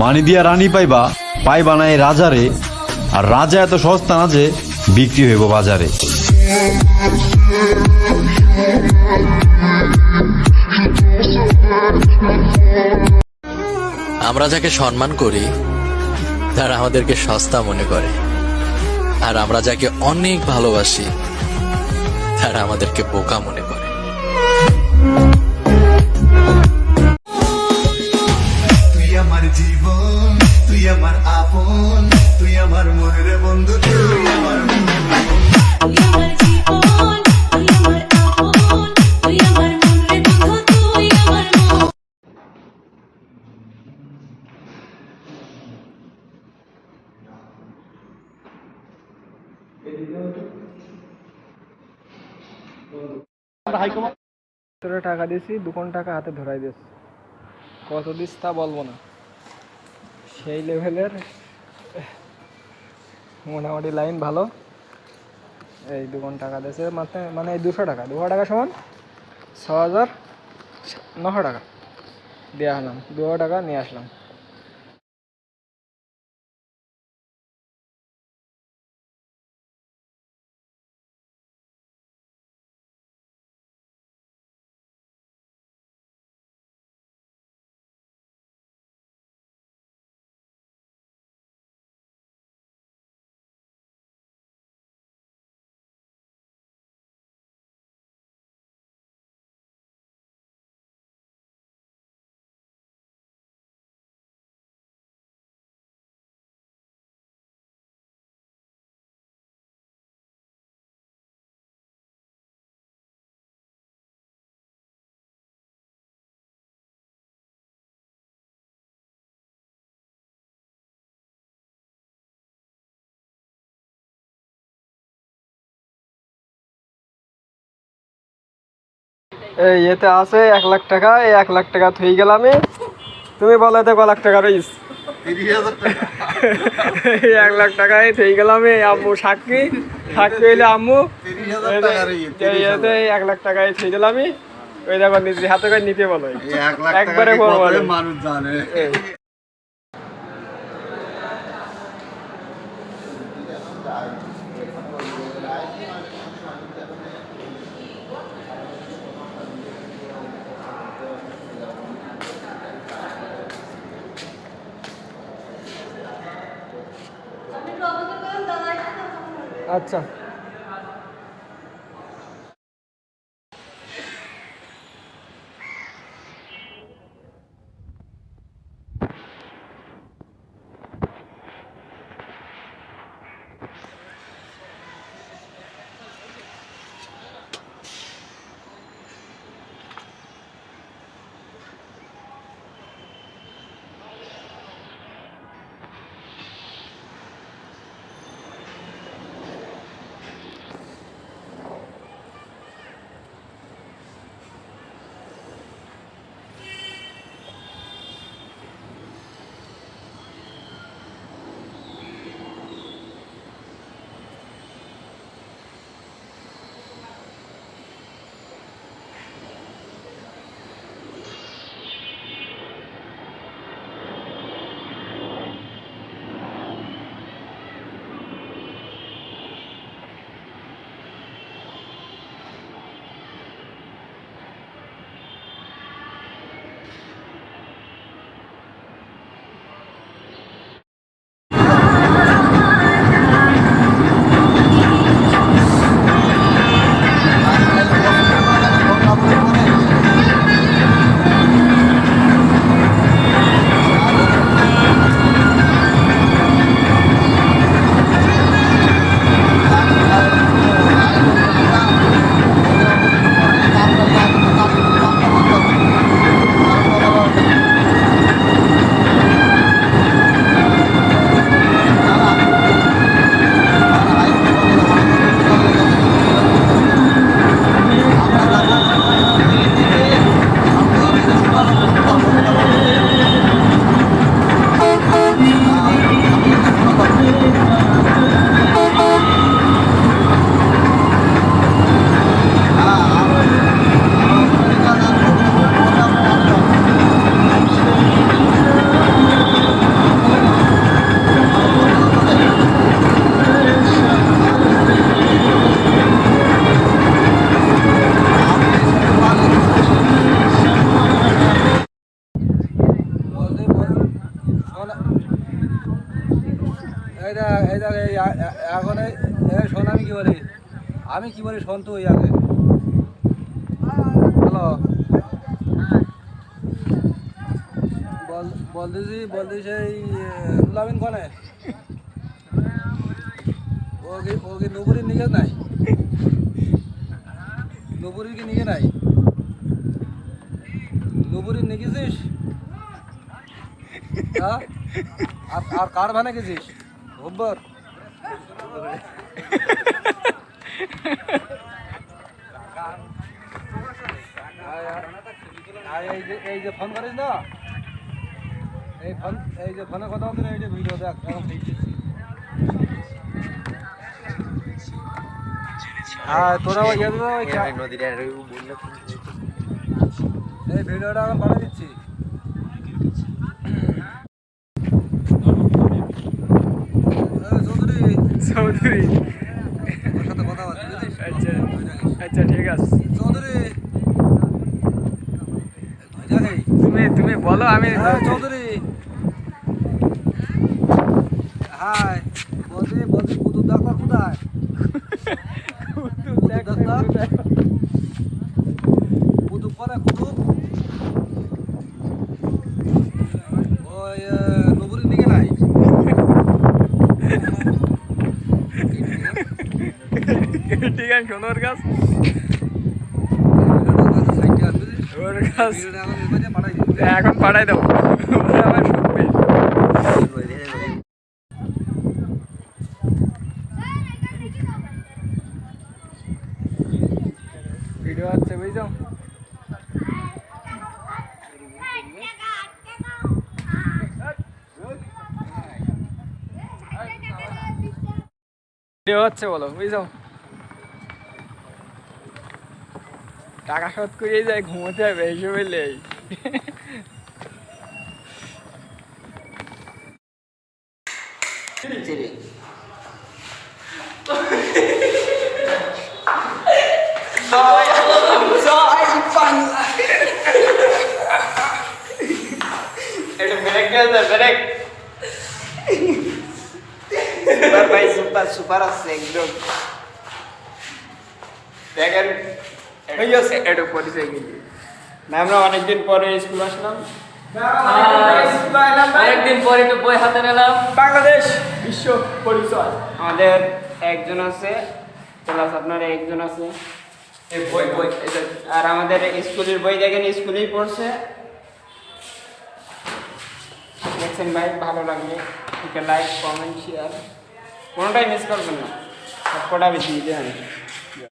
মানি দিয়া রানী পাইবা, পাইবা না এই রাজারে, আর রাজা এত সস্তা না যে বিক্রি হইব বাজারে। আমরা যাকে সম্মান করি তারা আমাদেরকে সস্তা মনে করে, আর আমরা যাকে অনেক ভালোবাসি তারা আমাদেরকে বোকা মনে করে। তুই আমার জীবন, তুই আমার আপন, তুই আমার মনের বন্ধু, তুই আমার তোরা টাকা দিয়েছি, 2 টাকা হাতে ধরাই দিস, কত দিস তা বলবো না, সেই লেভেলের মোটামুটি লাইন ভালো। এই 2 টাকা দিয়েছে মাত্র, মানে এই 200 টাকা, 200 টাকা সমান 6,900 টাকা দেওয়া হলাম, 200 টাকা নিয়ে আসলাম। এই এতে আছে 1 লাখ টাকা, এই 1 লাখ টাকা থই গেলাম আমি, তুমি বলো এতে ক লাখ টাকা রইস? 30,000 টাকা। এই 1 লাখ টাকায় থই গেলাম, এই আম্মু সাক্ষী, সাক্ষী হইলে আম্মু। 30,000 টাকা রে, এই এতে 1 লাখ টাকায় থই গেলাম আমি, ওই দেখো নিজে হাতে করে নিতে বলো, এই 1 লাখ টাকা একবারে কি বড় কত বড়। মানুষ জানে। আচ্ছা দেখ এখন শোন আমি কি বলি শোন তুই আগে হ্যালো বলতেছি এই রুলামিন কনে ও কি নুপুরির নিকে নাই নুপুরির কি নিকে নাই নুপুরির নিকেছিস হ্যাঁ আর কার ভানে গেছিস খবর এই যে ফোন করিস না এই যে ফোনে কথা বলতে এই যে ভিডিও দেখ এখন হ্যাঁ তোরা এই ভিডিওটা এখন পাঠিয়ে দিচ্ছি চৌধুরী ওর সাথে কথা বল আচ্ছা আচ্ছা ঠিক আছে চৌধুরী তুমি বলো আমি চৌধুরী হাই বলছি কুতুব ডাক্তার কোথায় কুতুব ডাক্তার কুতুব করে কুতুব ওই নবুরির দিকে নাই ঠিক আছে শোনো ওর কাছ এখন পাঠাই দেবো আমার শুনবে ভিডিও আছে বুঝছো ভিডিও হচ্ছে বলো বুঝছো টাকা শোধ করে যায় ঘুমোতে হবে এইসব বললেই সুপার আছে একদম দেখেন আমরা অনেকদিন পরে স্কুল আসলাম অনেকদিন পরে তো বই হাতে নিলাম বাংলাদেশ বিশ্ব পরিচয় আমাদের একজন আছে প্লাস আপনার একজন আছে আর আমাদের স্কুলের বই দেখেন স্কুলেই পড়ছে দেখছেন ভাই ভালো লাগলে লাইক কমেন্ট শেয়ার কোনোটাই মিস করবেন না সবকটা বেশি দিতে